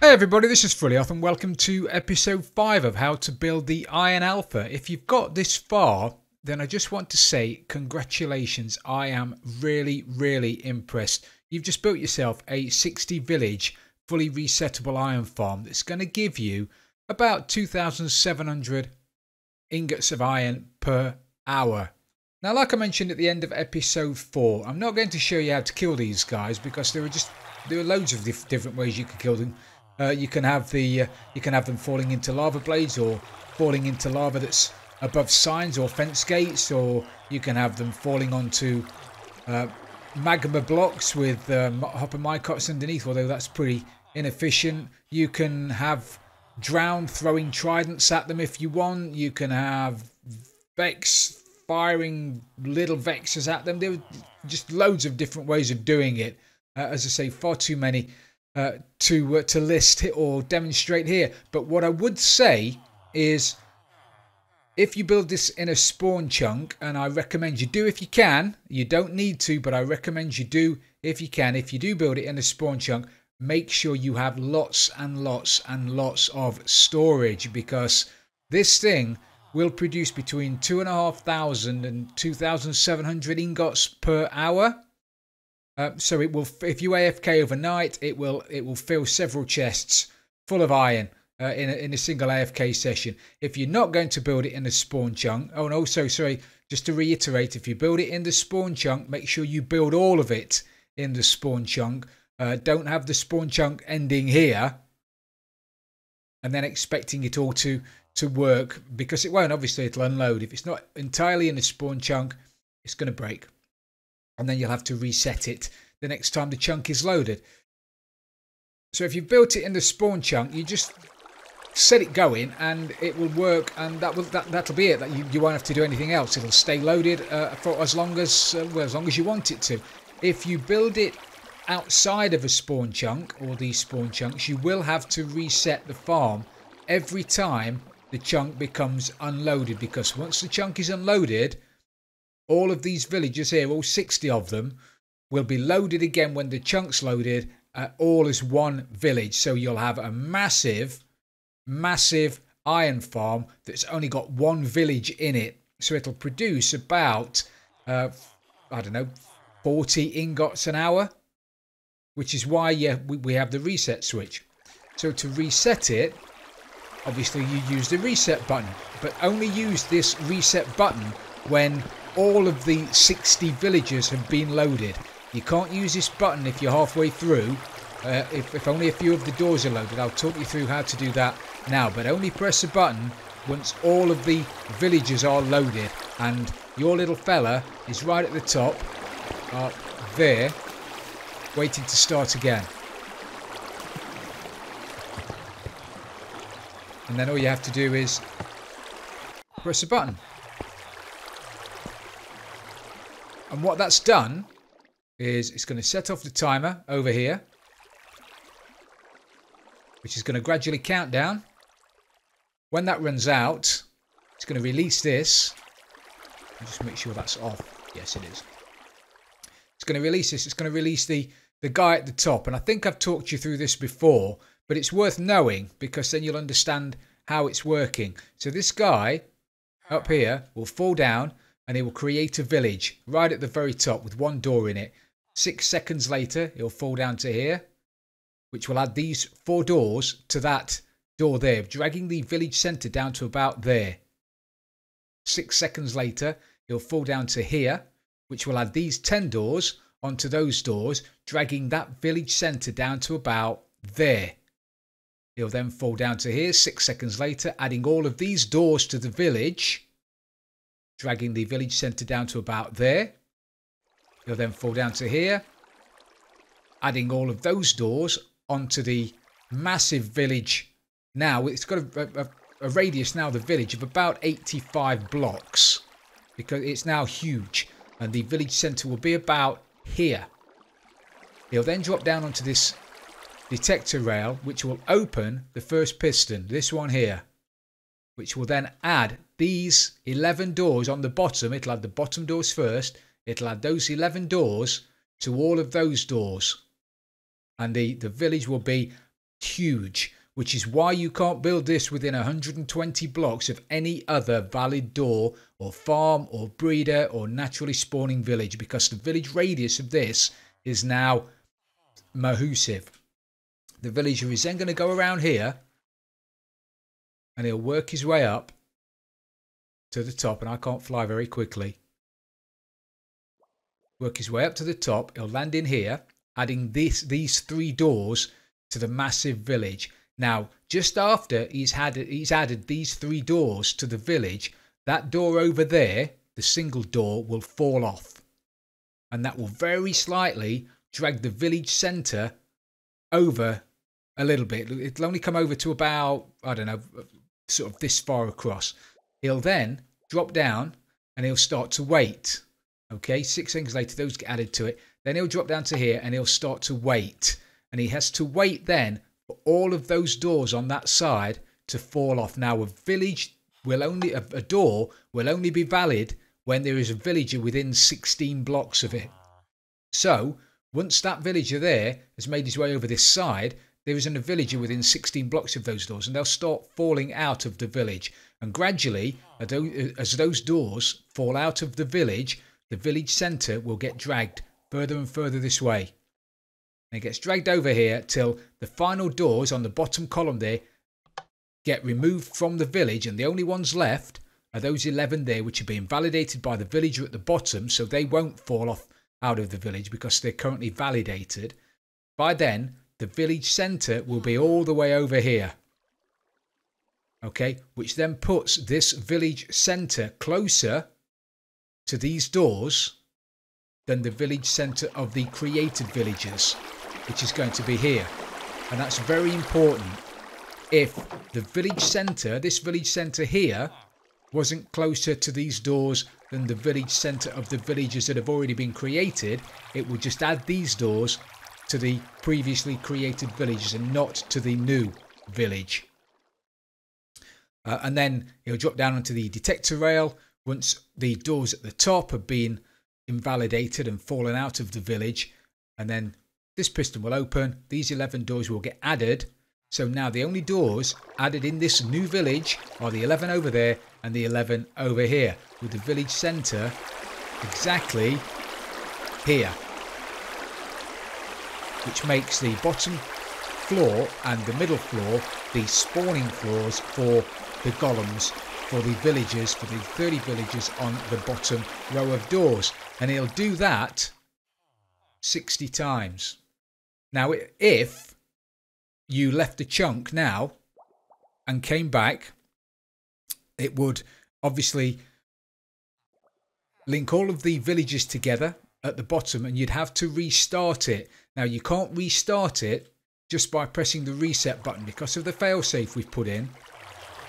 Hey everybody, this is Frilioth and welcome to episode 5 of how to build the Iron Alpha. If you've got this far, then I just want to say congratulations. I am really impressed. You've just built yourself a 60 village fully resettable iron farm that's going to give you about 2,700 ingots of iron per hour. Now, like I mentioned at the end of episode 4, I'm not going to show you how to kill these guys because there are loads of different ways you can kill them. You can have them falling into lava blades, or falling into lava that's above signs or fence gates, or you can have them falling onto magma blocks with hopper minecarts underneath, although that's pretty inefficient. You can have drowned throwing tridents at them if you want. You can have Vex firing little Vexes at them. There are just loads of different ways of doing it. As I say, far too many to list or demonstrate here. But what I would say is, if you build this in a spawn chunk, and I recommend you do if you can, you don't need to, but I recommend you do if you can. If you do build it in a spawn chunk, make sure you have lots and lots of storage, because this thing will produce between 2,500 and 2,700 ingots per hour. So it will, if you AFK overnight, it will fill several chests full of iron in a single AFK session. If you're not going to build it in a spawn chunk, oh, and also, sorry, just to reiterate, if you build it in the spawn chunk, make sure you build all of it in the spawn chunk. Don't have the spawn chunk ending here and then expecting it all to work, because it won't. Obviously, it'll unload. If it's not entirely in the spawn chunk, it's going to break. And then you'll have to reset it the next time the chunk is loaded. So if you've built it in the spawn chunk, you just set it going and it will work, and that'll be it. You won't have to do anything else. It'll stay loaded for as long as you want it to. If you build it outside of a spawn chunk or these spawn chunks, you will have to reset the farm every time the chunk becomes unloaded, because once the chunk is unloaded, all of these villages here, all 60 of them, will be loaded again when the chunk's loaded, all as one village. So you'll have a massive iron farm that's only got one village in it. So it'll produce about, I don't know, 40 ingots an hour, which is why we have the reset switch. So to reset it, obviously you use the reset button, but only use this reset button when all of the 60 villages have been loaded. You can't use this button if you're halfway through, if only a few of the doors are loaded. I'll talk you through how to do that now, but only press the button once all of the villages are loaded, and your little fella is right at the top, there, waiting to start again. And then all you have to do is press the button. And what that's done is it's going to set off the timer over here, which is going to gradually count down. When that runs out, it's going to release this. I'll just make sure that's off. Yes, it is. It's going to release this. It's going to release the guy at the top. And I think I've talked you through this before, but it's worth knowing, because then you'll understand how it's working. So this guy up here will fall down, and it will create a village right at the very top with one door in it. 6 seconds later, it'll fall down to here, which will add these 4 doors to that door there, dragging the village centre down to about there. 6 seconds later, it'll fall down to here, which will add these 10 doors onto those doors, dragging that village centre down to about there. It'll then fall down to here 6 seconds later, adding all of these doors to the village, dragging the village centre down to about there. You'll then fall down to here, adding all of those doors onto the massive village. Now, it's got a radius now, the village, of about 85 blocks, because it's now huge. And the village centre will be about here. It'll then drop down onto this detector rail, which will open the first piston, this one here, which will then add these 11 doors on the bottom. It'll add the bottom doors first. It'll add those 11 doors to all of those doors. And the village will be huge, which is why you can't build this within 120 blocks of any other valid door or farm or breeder or naturally spawning village, because the village radius of this is now massive. The villager is then going to go around here and he'll work his way up to the top, and I can't fly very quickly. Work his way up to the top, he'll land in here, adding these 3 doors to the massive village. Now, just after he's added these 3 doors to the village, that door over there, the single door, will fall off. And that will very slightly drag the village centre over a little bit. It'll only come over to about, I don't know, sort of this far across. He'll then drop down and he'll start to wait. Okay, 6 seconds later, those get added to it. Then he'll drop down to here and he'll start to wait. And he has to wait then for all of those doors on that side to fall off. Now, a door will only be valid when there is a villager within 16 blocks of it. So, once that villager there has made his way over this side, there isn't a villager within 16 blocks of those doors, and they'll start falling out of the village. And gradually, as those doors fall out of the village centre will get dragged further and further this way. And it gets dragged over here till the final doors on the bottom column there get removed from the village, and the only ones left are those 11 there, which are being validated by the villager at the bottom, so they won't fall off out of the village because they're currently validated. By then, the village centre will be all the way over here. Okay, which then puts this village centre closer to these doors than the village centre of the created villagers, which is going to be here. And that's very important. If the village centre, this village centre here, wasn't closer to these doors than the village centre of the villagers that have already been created, it would just add these doors to the previously created villages and not to the new village. And then he'll drop down onto the detector rail once the doors at the top have been invalidated and fallen out of the village. And then this piston will open. These 11 doors will get added. So now the only doors added in this new village are the 11 over there and the 11 over here, with the village centre exactly here, which makes the bottom floor and the middle floor the spawning floors for the golems, for the villagers, for the 30 villagers on the bottom row of doors. And he'll do that 60 times. Now, if you left a chunk now and came back, it would obviously link all of the villages together at the bottom, and you'd have to restart it. Now, you can't restart it just by pressing the reset button because of the failsafe we've put in.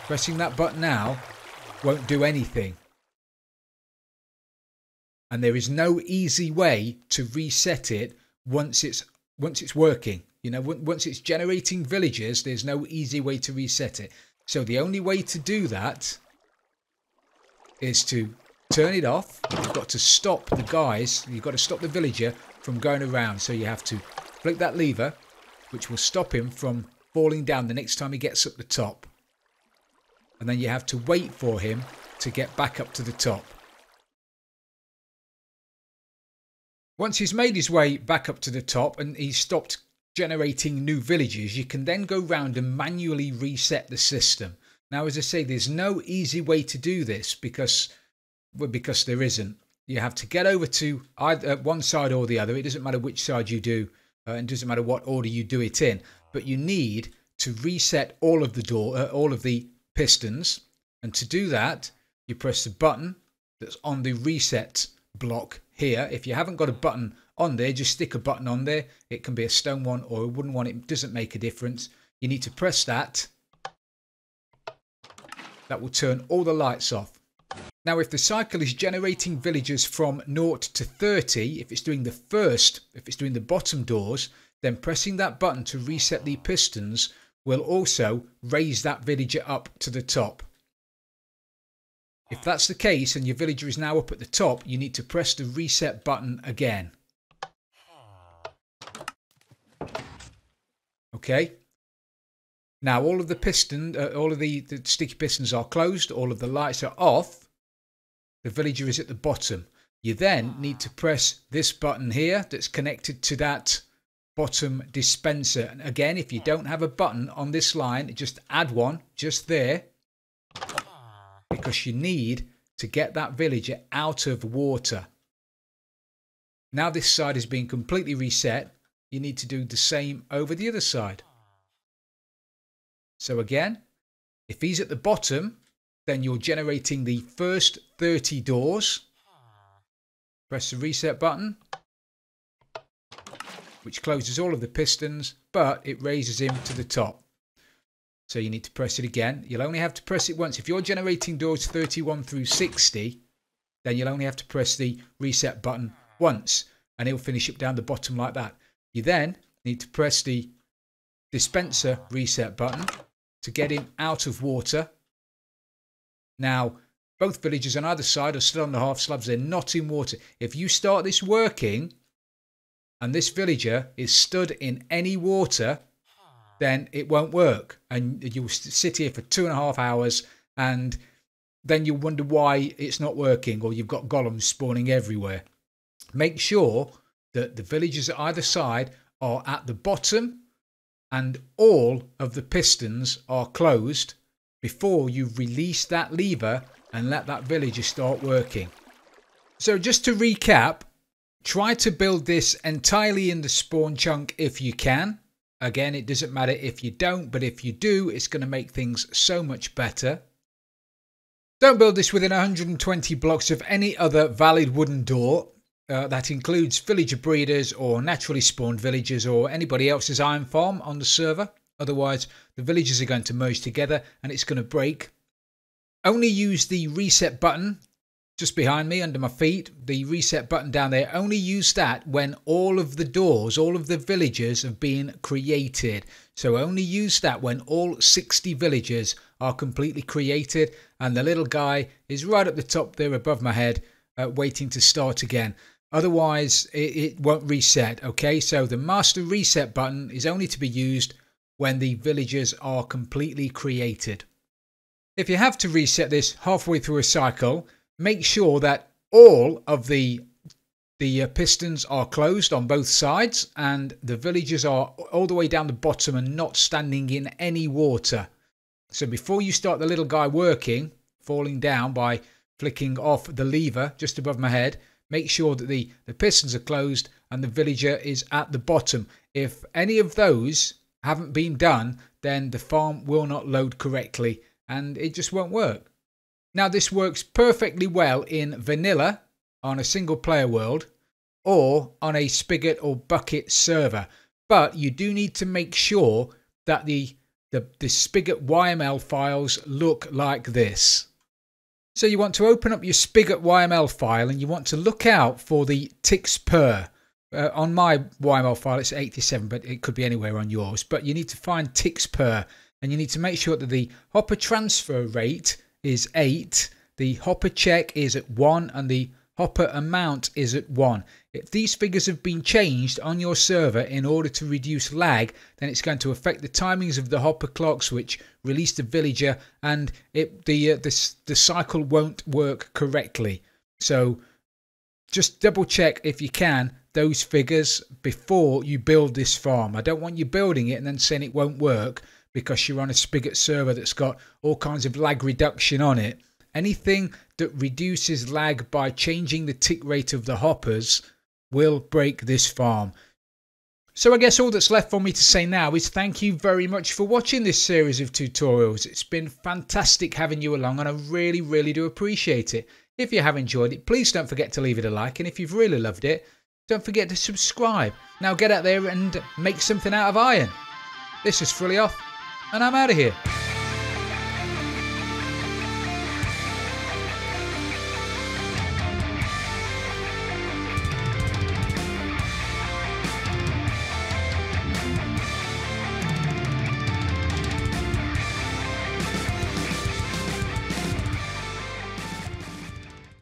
Pressing that button now won't do anything. And there is no easy way to reset it once it's working. You know, once it's generating villagers, there's no easy way to reset it. So the only way to do that is to turn it off. You've got to stop the guys. You've got to stop the villager from going around. So you have to flick that lever, which will stop him from falling down the next time he gets up the top. And then you have to wait for him to get back up to the top. Once he's made his way back up to the top and he's stopped generating new villages, you can then go round and manually reset the system. Now, as I say, there's no easy way to do this because there isn't. You have to get over to either one side or the other. It doesn't matter which side you do, and it doesn't matter what order you do it in. But you need to reset all of the pistons, and to do that, you press the button that's on the reset block here. If you haven't got a button on there, just stick a button on there. It can be a stone one or a wooden one. It doesn't make a difference. You need to press that. That will turn all the lights off. Now, if the cycle is generating villagers from 0 to 30, if it's doing the bottom doors, then pressing that button to reset the pistons will also raise that villager up to the top. If that's the case and your villager is now up at the top, you need to press the reset button again. Okay, Now all of the the sticky pistons are closed, all of the lights are off. The villager is at the bottom. You then need to press this button here that's connected to that bottom dispenser. And again, if you don't have a button on this line, just add one just there, because you need to get that villager out of water. Now this side is being completely reset. You need to do the same over the other side. So again, if he's at the bottom, then you're generating the first 30 doors. Press the reset button, which closes all of the pistons, but it raises him to the top. So you need to press it again. You'll only have to press it once. If you're generating doors 31 through 60, then you'll only have to press the reset button once, and it'll finish up down the bottom like that. You then need to press the dispenser reset button to get him out of water. Now, both villagers on either side are still on the half slabs. They're not in water. If you start this working and this villager is stood in any water, then it won't work. And you'll sit here for 2.5 hours, and then you'll wonder why it's not working, or you've got golems spawning everywhere. Make sure that the villagers at either side are at the bottom and all of the pistons are closed before you release that lever and let that villager start working. So just to recap, try to build this entirely in the spawn chunk if you can. Again, it doesn't matter if you don't, but if you do, it's going to make things so much better. Don't build this within 120 blocks of any other valid wooden door. That includes villager breeders or naturally spawned villagers or anybody else's iron farm on the server. Otherwise, the villagers are going to merge together and it's going to break. Only use the reset button just behind me under my feet. The reset button down there. Only use that when all of the doors, all of the villagers have been created. So only use that when all 60 villagers are completely created. And the little guy is right up the top there above my head, waiting to start again. Otherwise, it won't reset. Okay, so the master reset button is only to be used when the villagers are completely created. If you have to reset this halfway through a cycle, make sure that all of the pistons are closed on both sides and the villagers are all the way down the bottom and not standing in any water. So before you start the little guy working, falling down by flicking off the lever just above my head, make sure that the pistons are closed and the villager is at the bottom. If any of those haven't been done, then the farm will not load correctly and it just won't work. Now this works perfectly well in vanilla on a single player world or on a Spigot or Bucket server, but you do need to make sure that the Spigot.yml files look like this. So you want to open up your Spigot.yml file and you want to look out for the ticks per. On my YML file it's 87, but it could be anywhere on yours. But you need to find ticks per and you need to make sure that the hopper transfer rate is 8, the hopper check is at 1 and the hopper amount is at 1. If these figures have been changed on your server in order to reduce lag, then it's going to affect the timings of the hopper clocks which release the villager, and the cycle won't work correctly. So just double check if you can those figures before you build this farm. I don't want you building it and then saying it won't work because you're on a Spigot server that's got all kinds of lag reduction on it. Anything that reduces lag by changing the tick rate of the hoppers will break this farm. So I guess all that's left for me to say now is thank you very much for watching this series of tutorials. It's been fantastic having you along and I really, really do appreciate it. If you have enjoyed it, please don't forget to leave it a like, and if you've really loved it, don't forget to subscribe. Now get out there and make something out of iron. This is Frilioth, and I'm out of here.